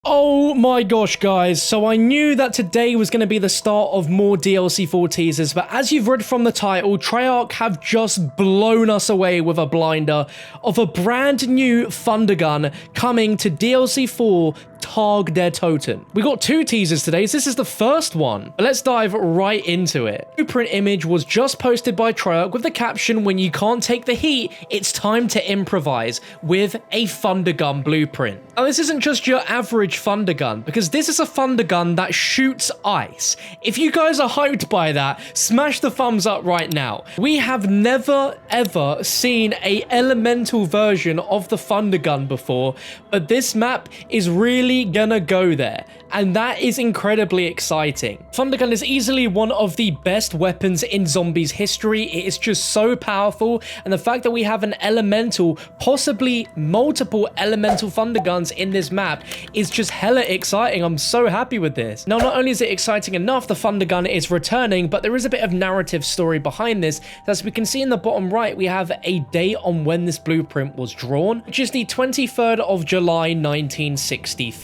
Oh my gosh, guys, so I knew that today was going to be the start of more DLC 4 teasers, but as you've read from the title, Treyarch have just blown us away with a blinder of a brand new Thundergun coming to DLC 4 Tag der Toten. We got two teasers today, so this is the first one, but let's dive right into it. The blueprint image was just posted by Treyarch with the caption, "When you can't take the heat, it's time to improvise," with a Thundergun blueprint. Now this isn't just your average Thundergun, because this is a Thundergun that shoots ice. If you guys are hyped by that, smash the thumbs up right now. We have never ever seen a elemental version of the Thundergun before, but this map is really gonna go there, and that is incredibly exciting. Thundergun is easily one of the best weapons in zombies history. It is just so powerful, and the fact that we have an elemental, possibly multiple elemental Thunderguns in this map is just hella exciting. I'm so happy with this. Now, not only is it exciting enough the Thundergun is returning, but there is a bit of narrative story behind this. As we can see in the bottom right, we have a date on when this blueprint was drawn, which is the 23rd of July 1963.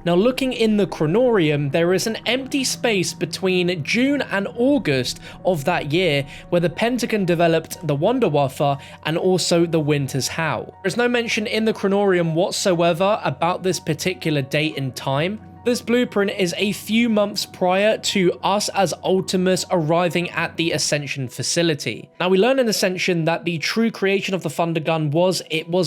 Now, looking in the chronorium, there is an empty space between June and August of that year where the Pentagon developed the Wunderwaffe and also the Winter's Howl. There's no mention in the chronorium whatsoever about this particular date and time. This blueprint is a few months prior to us as Ultimus arriving at the Ascension facility. Now, we learn in Ascension that the true creation of the Thundergun was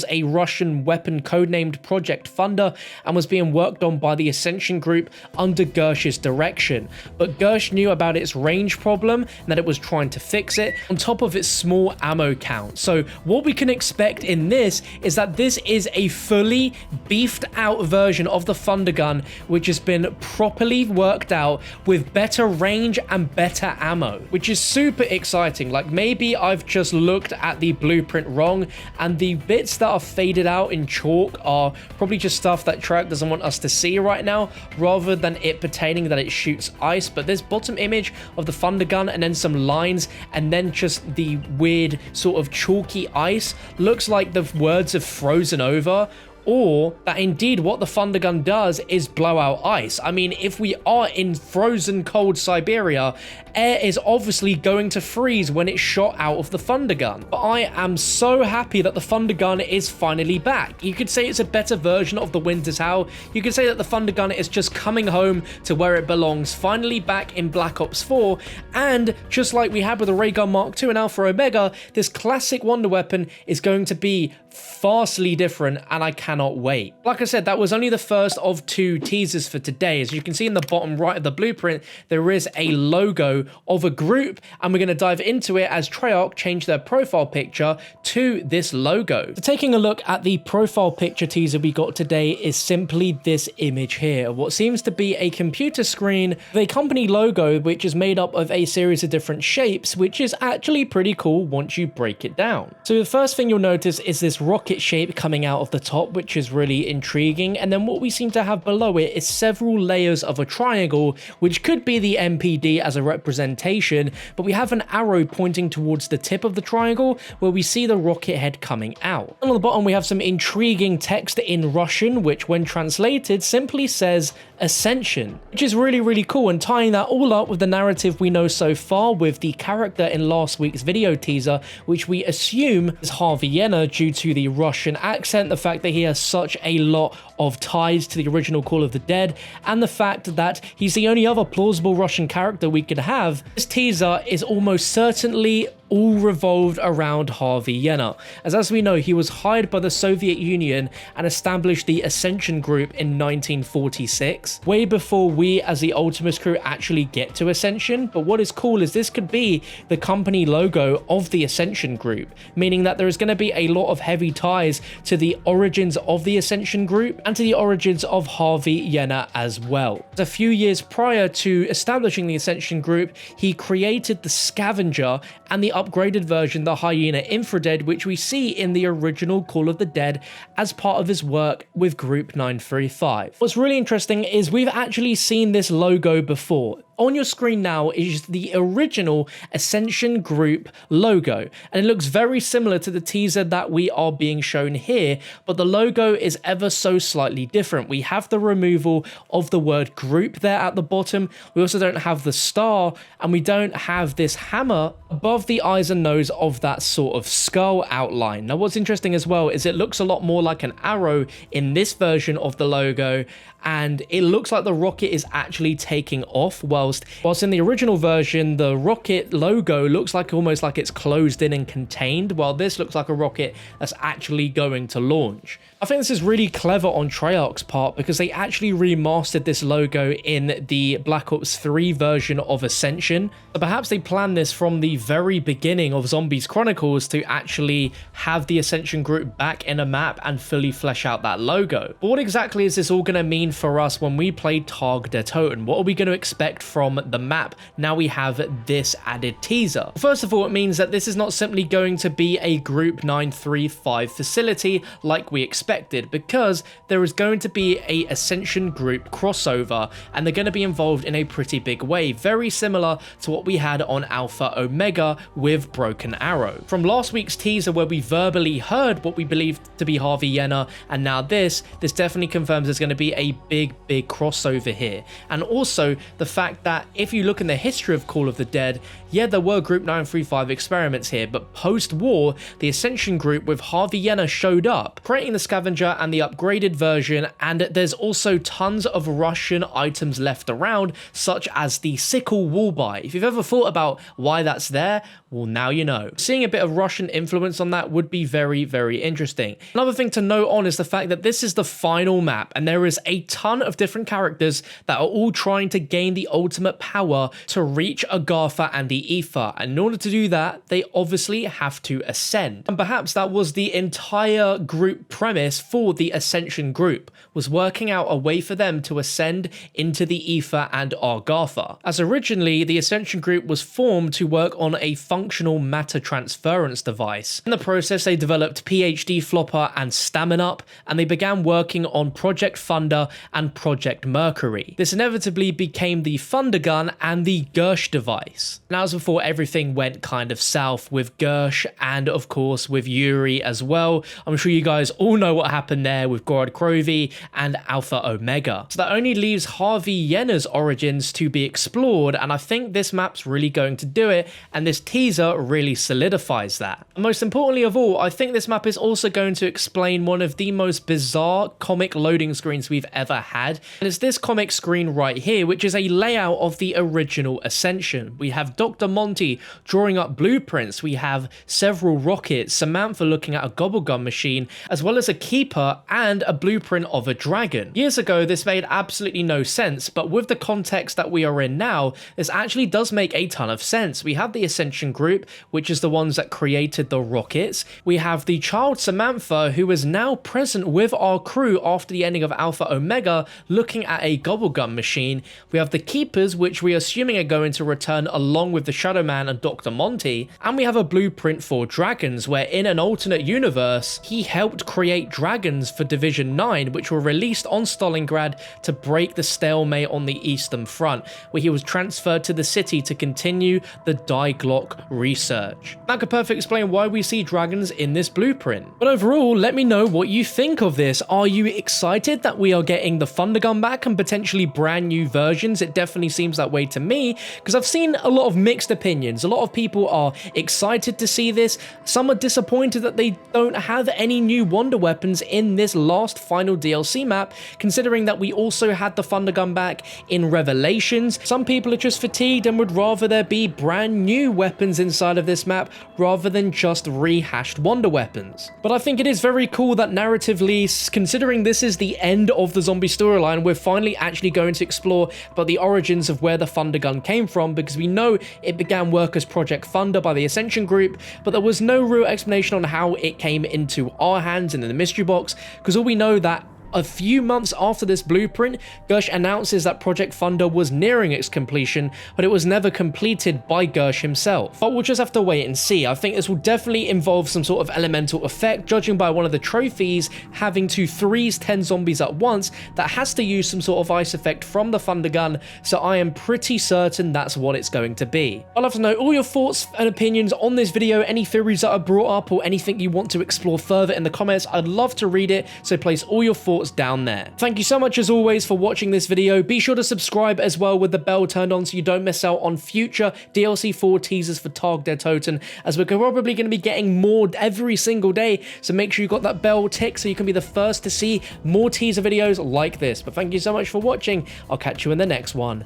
a Russian weapon codenamed Project Thunder and was being worked on by the Ascension group under Gersh's direction. But Gersh knew about its range problem and that it was trying to fix it on top of its small ammo count. So what we can expect in this is that this is a fully beefed out version of the Thundergun, which has been properly worked out with better range and better ammo, which is super exciting. Like, maybe I've just looked at the blueprint wrong and the bits that are faded out in chalk are probably just stuff that Treyarch doesn't want us to see right now, rather than it pertaining that it shoots ice. But this bottom image of the Thundergun and then some lines and then just the weird sort of chalky ice looks like the words have frozen over, or that indeed what the Thundergun does is blow out ice. I mean, if we are in frozen cold Siberia, air is obviously going to freeze when it's shot out of the Thundergun. But I am so happy that the Thundergun is finally back. You could say it's a better version of the Winter's Howl. You could say that the Thundergun is just coming home to where it belongs, finally back in Black Ops 4, and just like we had with the Ray Gun Mark II and Alpha Omega, this classic wonder weapon is going to be vastly different, and I cannot wait. Like I said, that was only the first of two teasers for today. As you can see in the bottom right of the blueprint, there is a logo of a group, and we're going to dive into it as Treyarch changed their profile picture to this logo. So taking a look at the profile picture teaser we got today is simply this image here, what seems to be a computer screen with a company logo which is made up of a series of different shapes, which is actually pretty cool once you break it down. So the first thing you'll notice is this rocket shape coming out of the top, which is really intriguing, and then what we seem to have below it is several layers of a triangle, which could be the MPD as a representation, but we have an arrow pointing towards the tip of the triangle where we see the rocket head coming out. And on the bottom we have some intriguing text in Russian, which when translated simply says Ascension, which is really cool, and tying that all up with the narrative we know so far with the character in last week's video teaser, which we assume is Harvey Yenna due to the Russian accent, the fact that he has such a lot of ties to the original Call of the Dead, and the fact that he's the only other plausible Russian character we could have. This teaser is almost certainly all revolved around Harvey Yenna, as we know, he was hired by the Soviet Union and established the Ascension group in 1946, way before we as the Ultimus crew actually get to Ascension. But what is cool is this could be the company logo of the Ascension group, meaning that there is going to be a lot of heavy ties to the origins of the Ascension group and to the origins of Harvey Yenna as well. A few years prior to establishing the Ascension group, he created the Scavenger and the upgraded version, the Hyena Infrared, which we see in the original Call of the Dead as part of his work with Group 935. What's really interesting is we've actually seen this logo before. On your screen now is the original Ascension group logo, and it looks very similar to the teaser that we are being shown here, but the logo is ever so slightly different. We have the removal of the word group there at the bottom. We also don't have the star, and we don't have this hammer above the eyes and nose of that sort of skull outline. Now, what's interesting as well is it looks a lot more like an arrow in this version of the logo, and it looks like the rocket is actually taking off, whilst in the original version the rocket logo looks like almost like it's closed in and contained, while this looks like a rocket that's actually going to launch. I think this is really clever on Treyarch's part because they actually remastered this logo in the Black Ops 3 version of Ascension. So perhaps they planned this from the very beginning of Zombies Chronicles to actually have the Ascension group back in a map and fully flesh out that logo. But what exactly is this all going to mean for us when we play Tag der Toten? What are we going to expect from the map now we have this added teaser? First of all, it means that this is not simply going to be a Group 935 facility like we expected, because there is going to be a Ascension group crossover, and they're going to be involved in a pretty big way, very similar to what we had on Alpha Omega with Broken Arrow. From last week's teaser where we verbally heard what we believed to be Harvey Yenna, and now this definitely confirms there's going to be a big crossover here. And also the fact that if you look in the history of Call of the Dead, yeah, there were Group 935 experiments here, but post-war, the Ascension group with Harvey Yenna showed up, creating the Scavenger and the upgraded version, and there's also tons of Russian items left around, such as the sickle wall buy. If you've ever thought about why that's there, well, now you know. Seeing a bit of Russian influence on that would be very interesting. Another thing to note on is the fact that this is the final map, and there is a ton of different characters that are all trying to gain the ultimate power to reach Agartha and the Ether, and in order to do that, they obviously have to ascend. And perhaps that was the entire group premise for the Ascension group, was working out a way for them to ascend into the Ether and Agartha. As originally, the Ascension group was formed to work on a functional matter transference device. In the process, they developed PhD Flopper and Stamin-Up, and they began working on Project Thunder and Project Mercury. This inevitably became the THUNDERGUN and the Gersh device. And as before, everything went kind of south with Gersh and of course with Yuri as well. I'm sure you guys all know what happened there with Gorod Krovi and Alpha Omega. So that only leaves Harvey Yenna's origins to be explored, and I think this map's really going to do it, and this teaser really solidifies that. And most importantly of all, I think this map is also going to explain one of the most bizarre comic loading screens we've ever had, and it's this comic screen right here, which is a layout of the original Ascension. We have Dr. Monty drawing up blueprints, we have several rockets, Samantha looking at a gobblegum machine, as well as a keeper and a blueprint of a dragon. Years ago, this made absolutely no sense, but with the context that we are in now, this actually does make a ton of sense. We have the Ascension group, which is the ones that created the rockets. We have the child Samantha, who is now present with our crew after the ending of Alpha Omega, looking at a gobblegum machine. We have the keepers, which we are assuming are going to return along with the Shadow Man and Dr. Monty. And we have a blueprint for dragons, where in an alternate universe, he helped create dragons for Division 9, which were released on Stalingrad to break the stalemate on the Eastern Front, where he was transferred to the city to continue the Die Glock research. That could perfectly explain why we see dragons in this blueprint. But overall, let me know what you think of this. Are you excited that we are getting the THUNDERGUN back and potentially brand new versions? It definitely seems that way to me, because I've seen a lot of mixed opinions. A lot of people are excited to see this. Some are disappointed that they don't have any new wonder weapons in this last final DLC map, considering that we also had the THUNDERGUN back in Revelations. Some people are just fatigued and would rather there be brand new weapons inside of this map rather than just rehashed wonder weapons. But I think it is very cool that narratively, considering this is the end of the zombie storyline, we're finally actually going to explore about the origins of where the THUNDERGUN came from, because we know it began work as Project Thunder by the Ascension group, but there was no real explanation on how it came into our hands and in the mystery box, because all we know that A few months after this blueprint, Gersh announces that Project Thunder was nearing its completion, but it was never completed by Gersh himself. But we'll just have to wait and see. I think this will definitely involve some sort of elemental effect, judging by one of the trophies having to freeze 10 zombies at once that has to use some sort of ice effect from the Thundergun, so I am pretty certain that's what it's going to be. I'd love to know all your thoughts and opinions on this video, any theories that are brought up or anything you want to explore further in the comments. I'd love to read it, so place all your thoughts down there. Thank you so much as always for watching this video. Be sure to subscribe as well with the bell turned on so you don't miss out on future DLC 4 teasers for Targ der Toten, as we're probably going to be getting more every single day, so make sure you got that bell tick so you can be the first to see more teaser videos like this. But thank you so much for watching. I'll catch you in the next one.